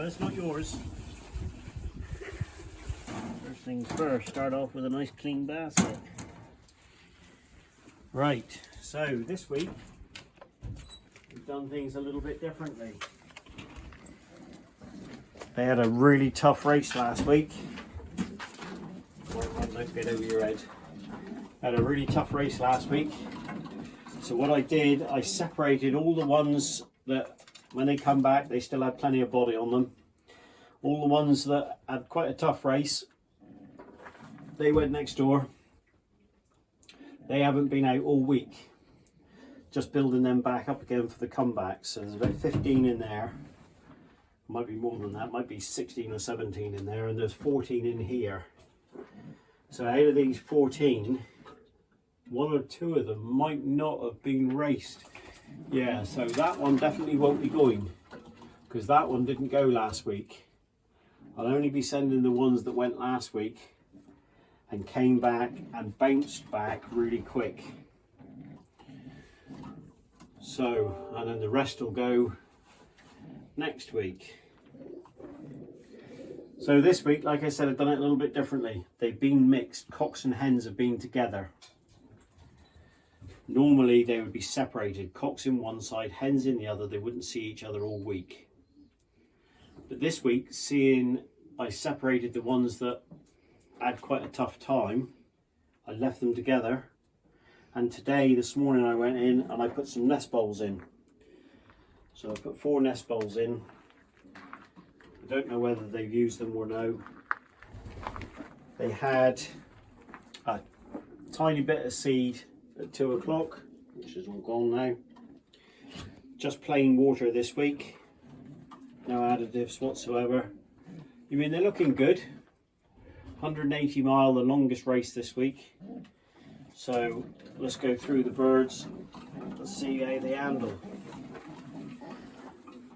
it's not yours. First things first, start off with a nice clean basket. Right, so this week we've done things a little bit differently. They had a really tough race last week. Don't get over your head. Had a really tough race last week. So what I did, I separated all the ones that when they come back they still had plenty of body on them. All the ones that had quite a tough race, they went next door. They haven't been out all week. Just building them back up again for the comebacks. So there's about 15 in there. Might be more than that, might be 16 or 17 in there, and there's 14 in here. So out of these 14, one or two of them might not have been raced. Yeah, so that one definitely won't be going, because that one didn't go last week. I'll only be sending the ones that went last week and came back and bounced back really quick. So, and then the rest will go next week. So this week, like I said, I've done it a little bit differently. They've been mixed. Cocks and hens have been together. Normally they would be separated. Cocks in one side, hens in the other. They wouldn't see each other all week. But this week, seeing I separated the ones that had quite a tough time, I left them together. And today, this morning, I went in and I put some nest bowls in. So I put 4 nest bowls in. I don't know whether they've used them or no. They had a tiny bit of seed at 2 o'clock, which is all gone now. Just plain water this week. No additives whatsoever. I mean, they're looking good. 180 mile, the longest race this week. So let's go through the birds. Let's see how they handle.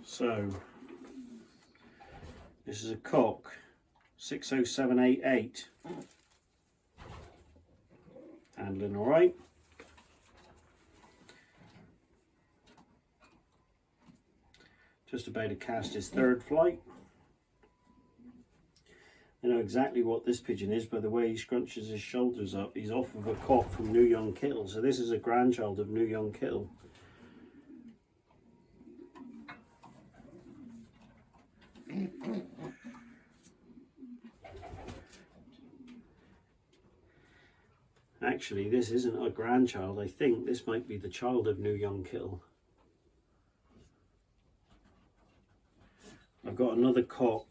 So this is a cock, 60788. Handling all right. Just about to cast his 3rd flight. I know exactly what this pigeon is by the way he scrunches his shoulders up. He's off of a cock from New Young Kittle. So this is a grandchild of New Young Kittle. Actually, this isn't a grandchild. I think this might be the child of New Young Kittle. I've got another cock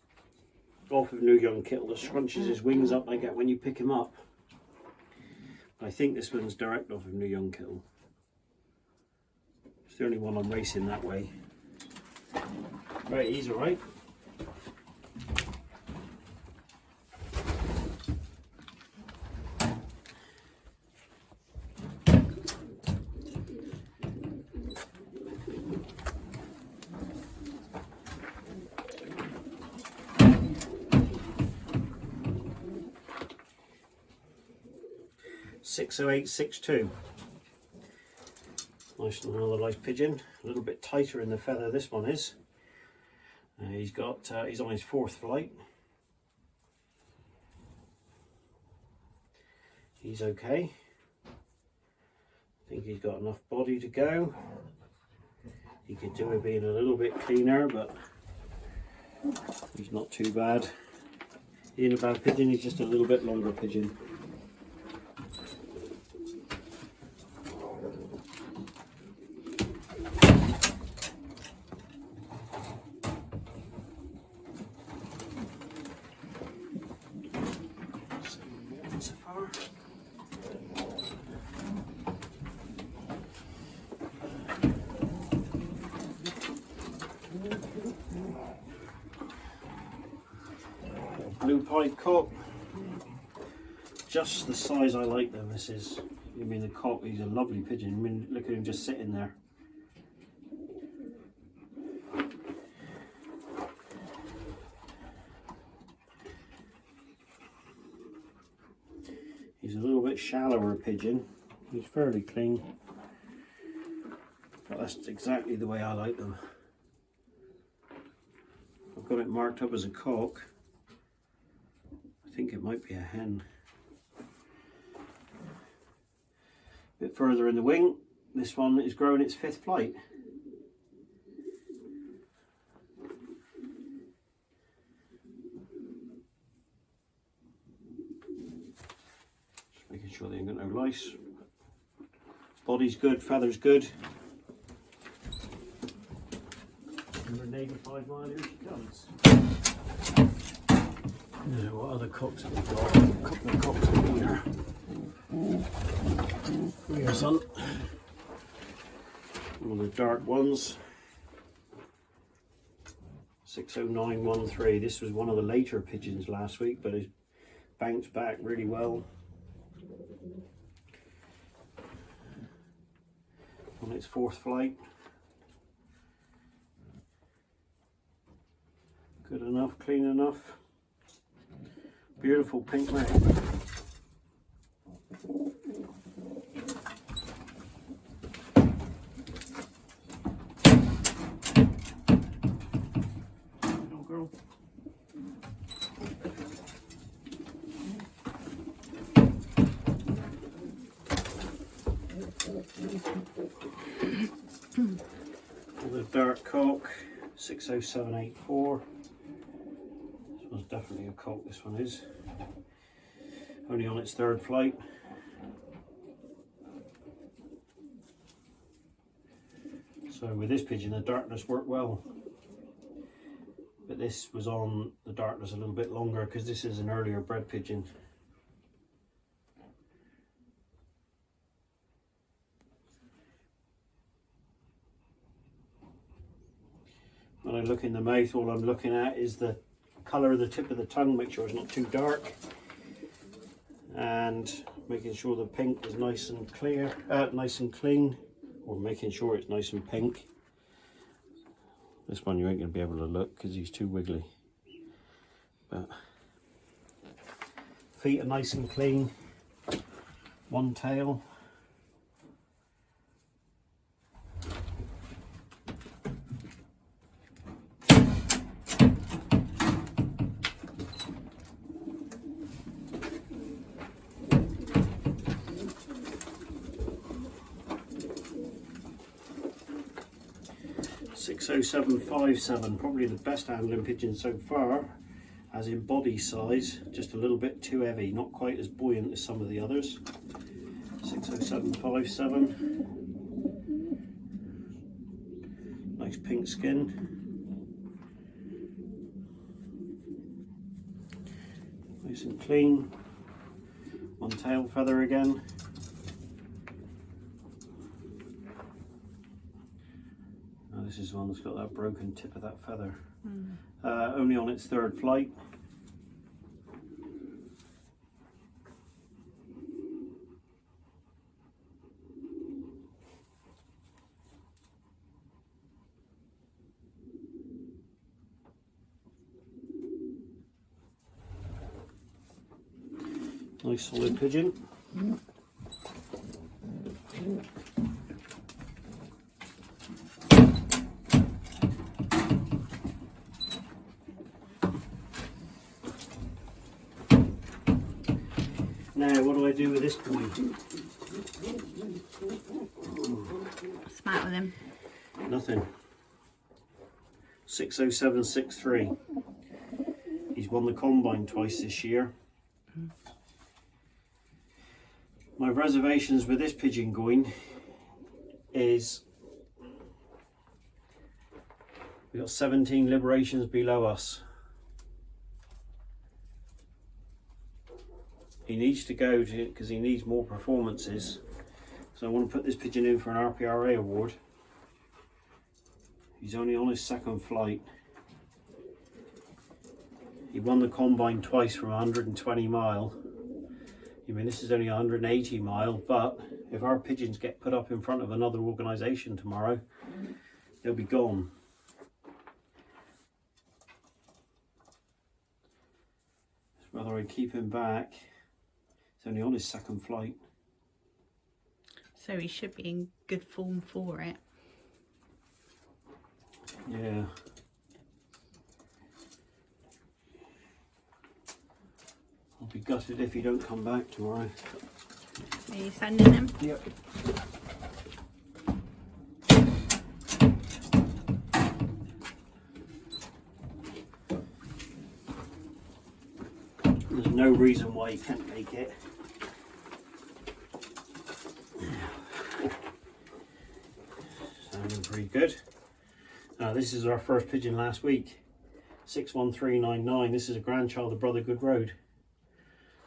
off of New Young Kittle that scrunches his wings up like that when you pick him up. But I think this one's direct off of New Young Kittle. It's the only one I'm racing that way. Right, he's alright. .60862. Nice, another nice pigeon. A little bit tighter in the feather this one is. He's on his 4th flight. He's okay. I think he's got enough body to go. He could do with being a little bit cleaner, but he's not too bad. He ain't a bad pigeon, he's just a little bit longer pigeon. Blue pied cock, just the size I like them. This is, I mean, the cock, he's a lovely pigeon. I mean, look at him just sitting there. He's a little bit shallower pigeon. He's fairly clean, but that's exactly the way I like them. I've got got it marked up as a cock. I think it might be a hen. A bit further in the wing, this one is growing its 5th flight. Just making sure they ain't got no lice. Body's good, feather's good. 185 miles, here she comes. What other cocks have we got? A couple of cocks in here. Here, son. One of the dark ones. 60913. This was one of the later pigeons last week, but it bounced back really well. On its 4th flight. Good enough, clean enough. Beautiful pink neck. Little girl. The dark cock, 60784. This one's definitely a cock, this one is. Only on its 3rd flight. So with this pigeon the darkness worked well. But this was on the darkness a little bit longer because this is an earlier bred pigeon. When I look in the mouth, all I'm looking at is the colour of the tip of the tongue, make sure it's not too dark, and making sure the pink is nice and clear, nice and clean, or making sure it's nice and pink. This one you ain't going to be able to look because he's too wiggly. But feet are nice and clean, one tail. 60757, probably the best handling pigeon so far, as in body size, just a little bit too heavy, not quite as buoyant as some of the others. 60757, nice pink skin, nice and clean, one tail feather again. This is one that's got that broken tip of that feather. Only on its 3rd flight. Nice solid pigeon. Now, what do I do with this boy? What's the matter with him? Nothing. 60763. He's won the combine twice this year. My reservations with this pigeon going is we've got 17 liberations below us. He needs to go to, because he needs more performances. So I want to put this pigeon in for an RPRA award. He's only on his 2nd flight. He won the combine twice from 120 mile. I mean, this is only 180 mile, but if our pigeons get put up in front of another organisation tomorrow, they'll be gone. Whether I keep him back. He's only on his 2nd flight. So he should be in good form for it. Yeah. I'll be gutted if you don't come back tomorrow. Are you sending him? Yep. There's no reason why he can't make it. Sounding pretty good. This is our first pigeon last week. 61399. This is a grandchild of Brother Good Road.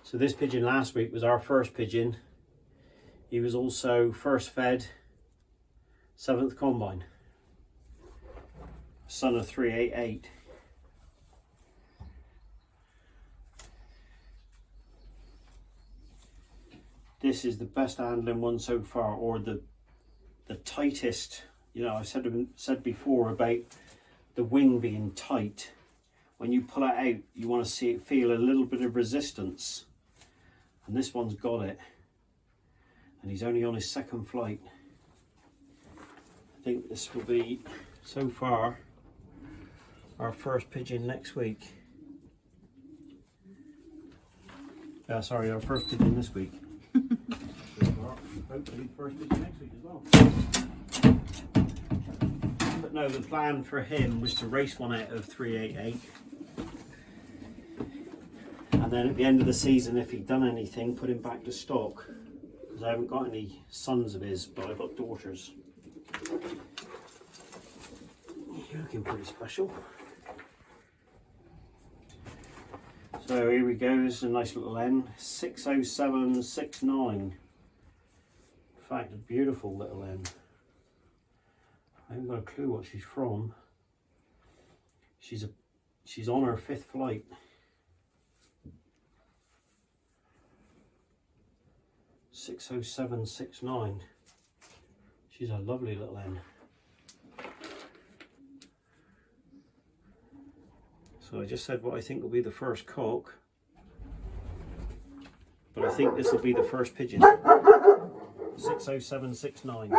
So this pigeon last week was our first pigeon. He was also first fed 7th combine. Son of 388. This is the best handling one so far, or the tightest. You know, I've said before about the wing being tight. When you pull it out, you want to feel a little bit of resistance. And this one's got it. And he's only on his second flight. I think this will be, so far, our first pigeon next week. Sorry, our first pigeon this week. Hopefully first pigeon next week as well. But no, the plan for him was to race one out of 388. And then at the end of the season, if he'd done anything, put him back to stock. Because I haven't got any sons of his, but I've got daughters. You're looking pretty special. So here we go, this is a nice little N, 60769. In fact, a beautiful little N. I haven't got a clue what she's from. She's on her 5th flight. 60769. She's a lovely little N. So I just said what I think will be the first cock, but I think this will be the first pigeon. 60769.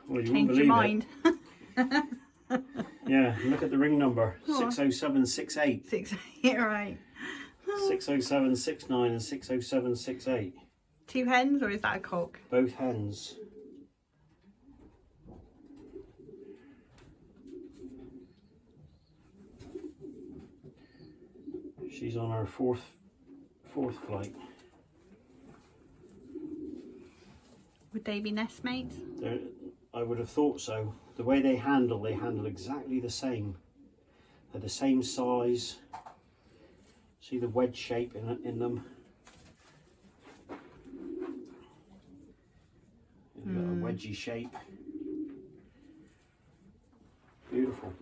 Well, you wouldn't Change your believe mind. it. Yeah, look at the ring number. Oh. 60768. 6, yeah, right. 60769 and 60768. 2 hens, or is that a cock? Both hens. She's on her fourth flight. Would they be nestmates? I would have thought so. The way they handle exactly the same. They're the same size. See the wedge shape in them. You've got a wedgy shape. Beautiful.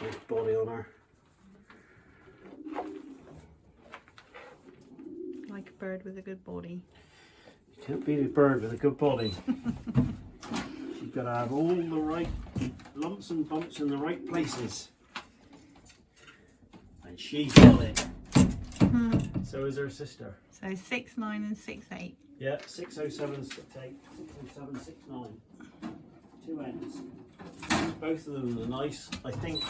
Nice body on her. Like a bird with a good body. You can't beat a bird with a good body. She's got to have all the right lumps and bumps in the right places. And she's got it. So is her sister. So 6, 9 and 6, 8. Yeah, 60768, 60769. 2 ends. Both of them are nice. I think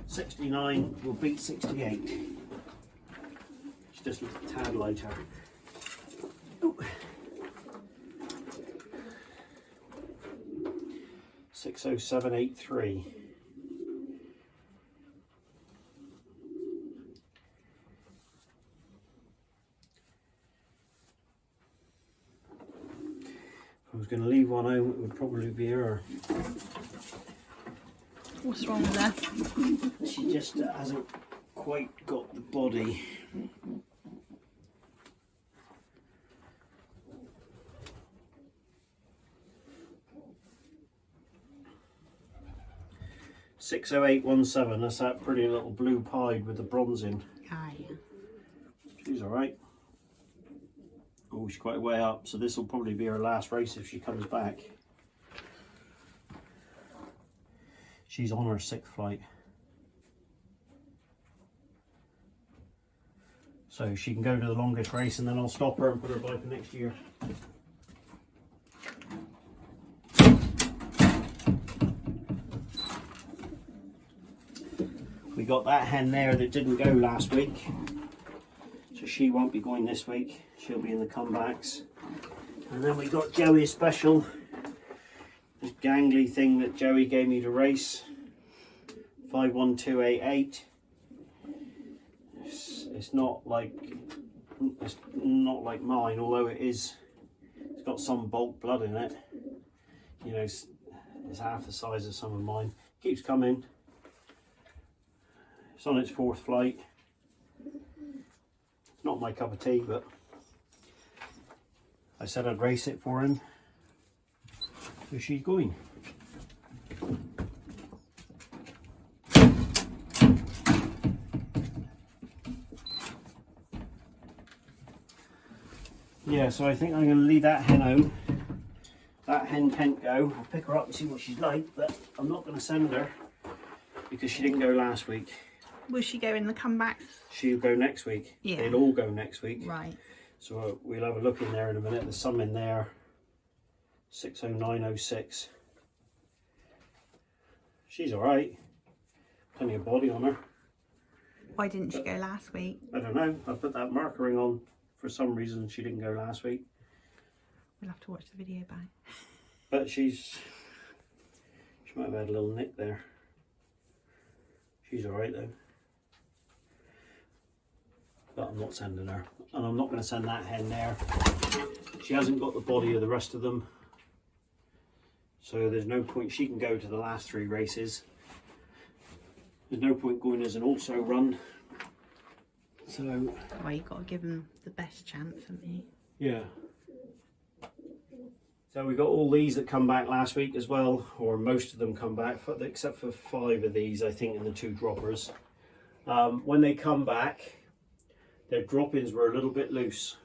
69 will beat 68. It's just a tad lighter. Ooh. 60783. If I was going to leave one home, it would probably be her. What's wrong with her? She just hasn't quite got the body. .60817, that's that pretty little blue pied with the bronze in. Ah, yeah. She's alright. Oh, she's quite a way up, so this will probably be her last race if she comes back. She's on her 6th flight. So she can go to the longest race, and then I'll stop her and put her by for next year. We got that hen there that didn't go last week, so she won't be going this week. She'll be in the comebacks. And then we got Joey's special, this gangly thing that Joey gave me to race, 51288. It's not like mine, although it's got some bulk blood in it. You know, it's half the size of some of mine. Keeps coming. It's on its 4th flight. It's not my cup of tea, but I said I'd race it for him. So she's going. Yeah, so I think I'm going to leave that hen home. That hen can't go. I'll pick her up and see what she's like, but I'm not going to send her because she didn't go last week. Will she go in the comebacks? She'll go next week. Yeah. They'll all go next week. Right. So we'll have a look in there in a minute. There's some in there. 60906. She's alright. Plenty of body on her. Why didn't she go last week? I don't know. I put that marker ring on. For some reason she didn't go last week. We'll have to watch the video back. But she might have had a little nick there. She's alright though. But I'm not sending her. And I'm not going to send that hen there. She hasn't got the body of the rest of them. So there's no point. She can go to the last 3 races. There's no point going as an also run. So. Well, you've got to give them the best chance, haven't you? Yeah. So we got all these that come back last week as well, or most of them come back, except for 5 of these, I think, and the 2 droppers. When they come back, their drop-ins were a little bit loose.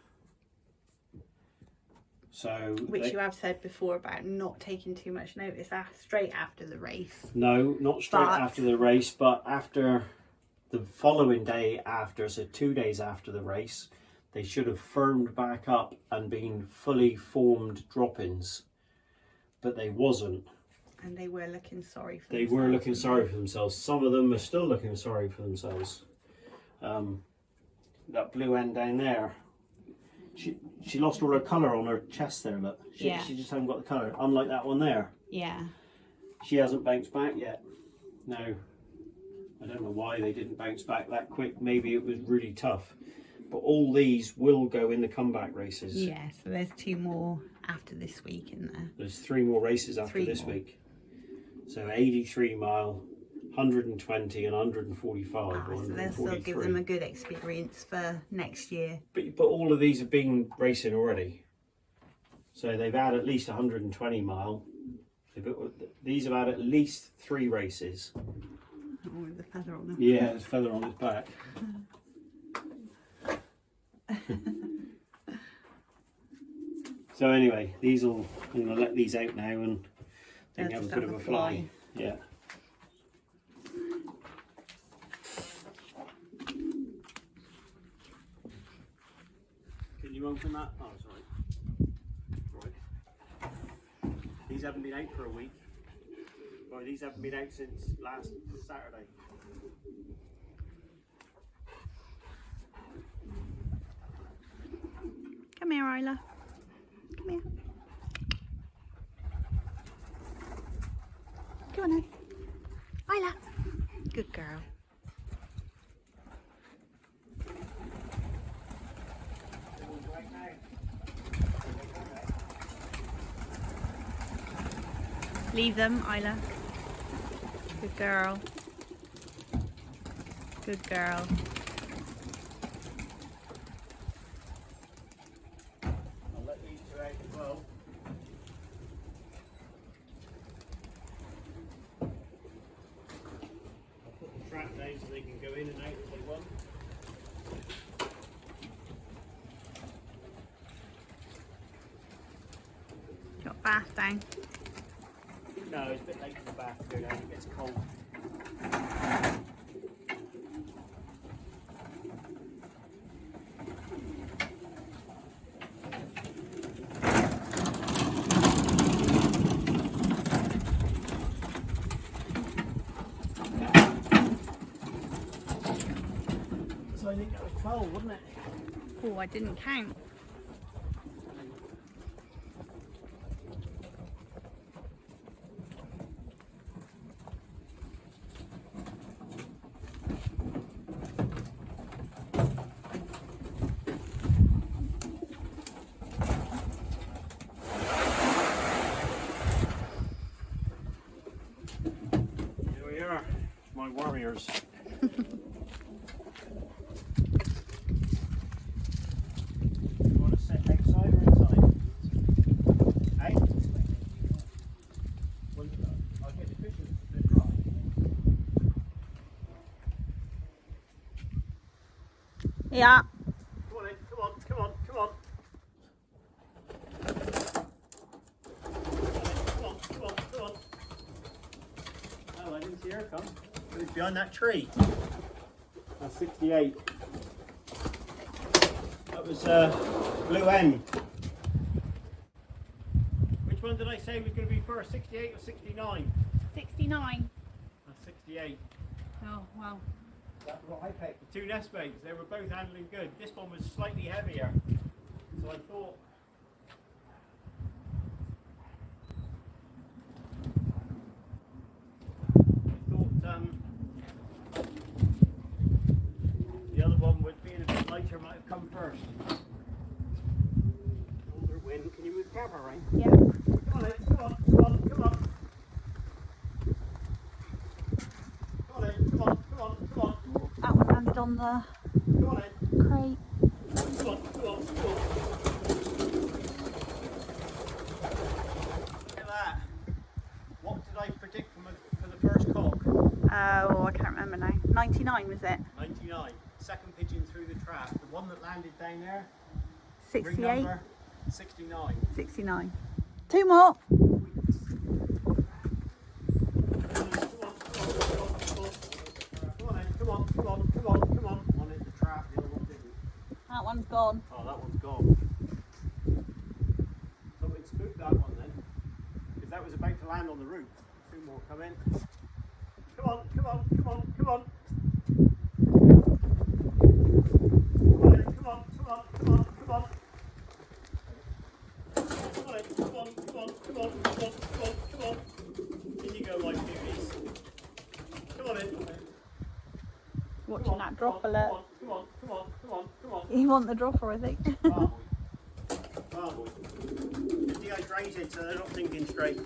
So which you have said before about not taking too much notice straight after the race. No, not straight after the race, but after the following day after, so 2 days after the race, they should have firmed back up and been fully formed drop-ins, but they wasn't. And they were looking sorry for themselves. They were looking sorry for themselves. Some of them are still looking sorry for themselves. That blue end down there, she lost all her colour on her chest there, look. She just hasn't got the colour, unlike that one there. Yeah. She hasn't bounced back yet. No. I don't know why they didn't bounce back that quick. Maybe it was really tough. But all these will go in the comeback races. Yeah, so there's 2 more after this week in there. There's 3 more races after this week. So 83 mile, 120 and 145. So they'll still give them a good experience for next year. But all of these have been racing already. So they've had at least 120 mile. These have had at least 3 races. Oh, with the feather on them. Yeah, there's feather on his back. So anyway, I'm going to let these out now and they can have a bit of a fly. Yeah. Can you open that? Oh, sorry. Right. These haven't been out for a week. Well, these haven't been out since last Saturday. Come here, Isla. Come here. Come on now. Isla. Good girl. Leave them, Isla. Good girl. Good girl. I'll let these 2 out as well. I'll put the trap down so they can go in and out if they want. Got bath down. No, it's a bit late for the bath to go down, it gets cold. So I think that was 12, wasn't it? Oh, I didn't count. Here we are, my warriors. You want to sit outside or inside? Hey? Well, I'll get the pigeons to dry. Yeah. Come on in, come on, come on, come on. Come on, come on, come on. Oh, I didn't see her come. It was behind that tree. That's 68. That was blue hen. Which one did I say was going to be first, 68 or 69? 69. That's 68. Oh, wow. That's what I picked. The two nest mates, they were both handling good. This one was slightly heavier. So I thought... the other one would being a bit lighter might have come first. Older wind. Can you move the camera, right? Yeah. Come on in, come on, come on, come on. Come on in, come on, come on, come on. That one landed on the Come on in. crate. Come on, come on, come on. Look at that. What did I predict for the first cock? Oh, I can't remember now. 99 was it? 99. Second pigeon through the trap. The one that landed down there. Ring 68. number 69. 69. Two more. One hit the trap, the other one didn't. That one's gone. Oh, that one's gone. Something spooked that one then. Because that was about to land on the roof. Two more come in. Come on, come on, come on, come on. Come on, come on, come on, come on, come on. Come on, come on, come on, come on, come on, come on, come on. In you go, my beauties. Come on in. Watching that drop alert. Come on, come on, come on, come on. You want the dropper, I think. Oh, boy. They're dehydrated, so they're not thinking straight.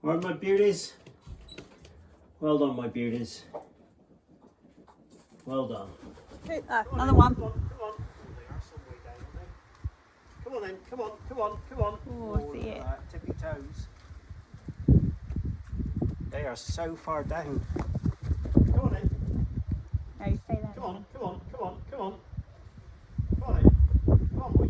Alright, my beauties. Well done, my beauties. Well done. Another one. Come on, come on. They are some way down, aren't they? Come on then, come on, come on, come on. Oh, I see it. Tippy toes. They are so far down. Come on in. No, you stay there. Come on, come on, come on, come on. Come on in. Come on, boy.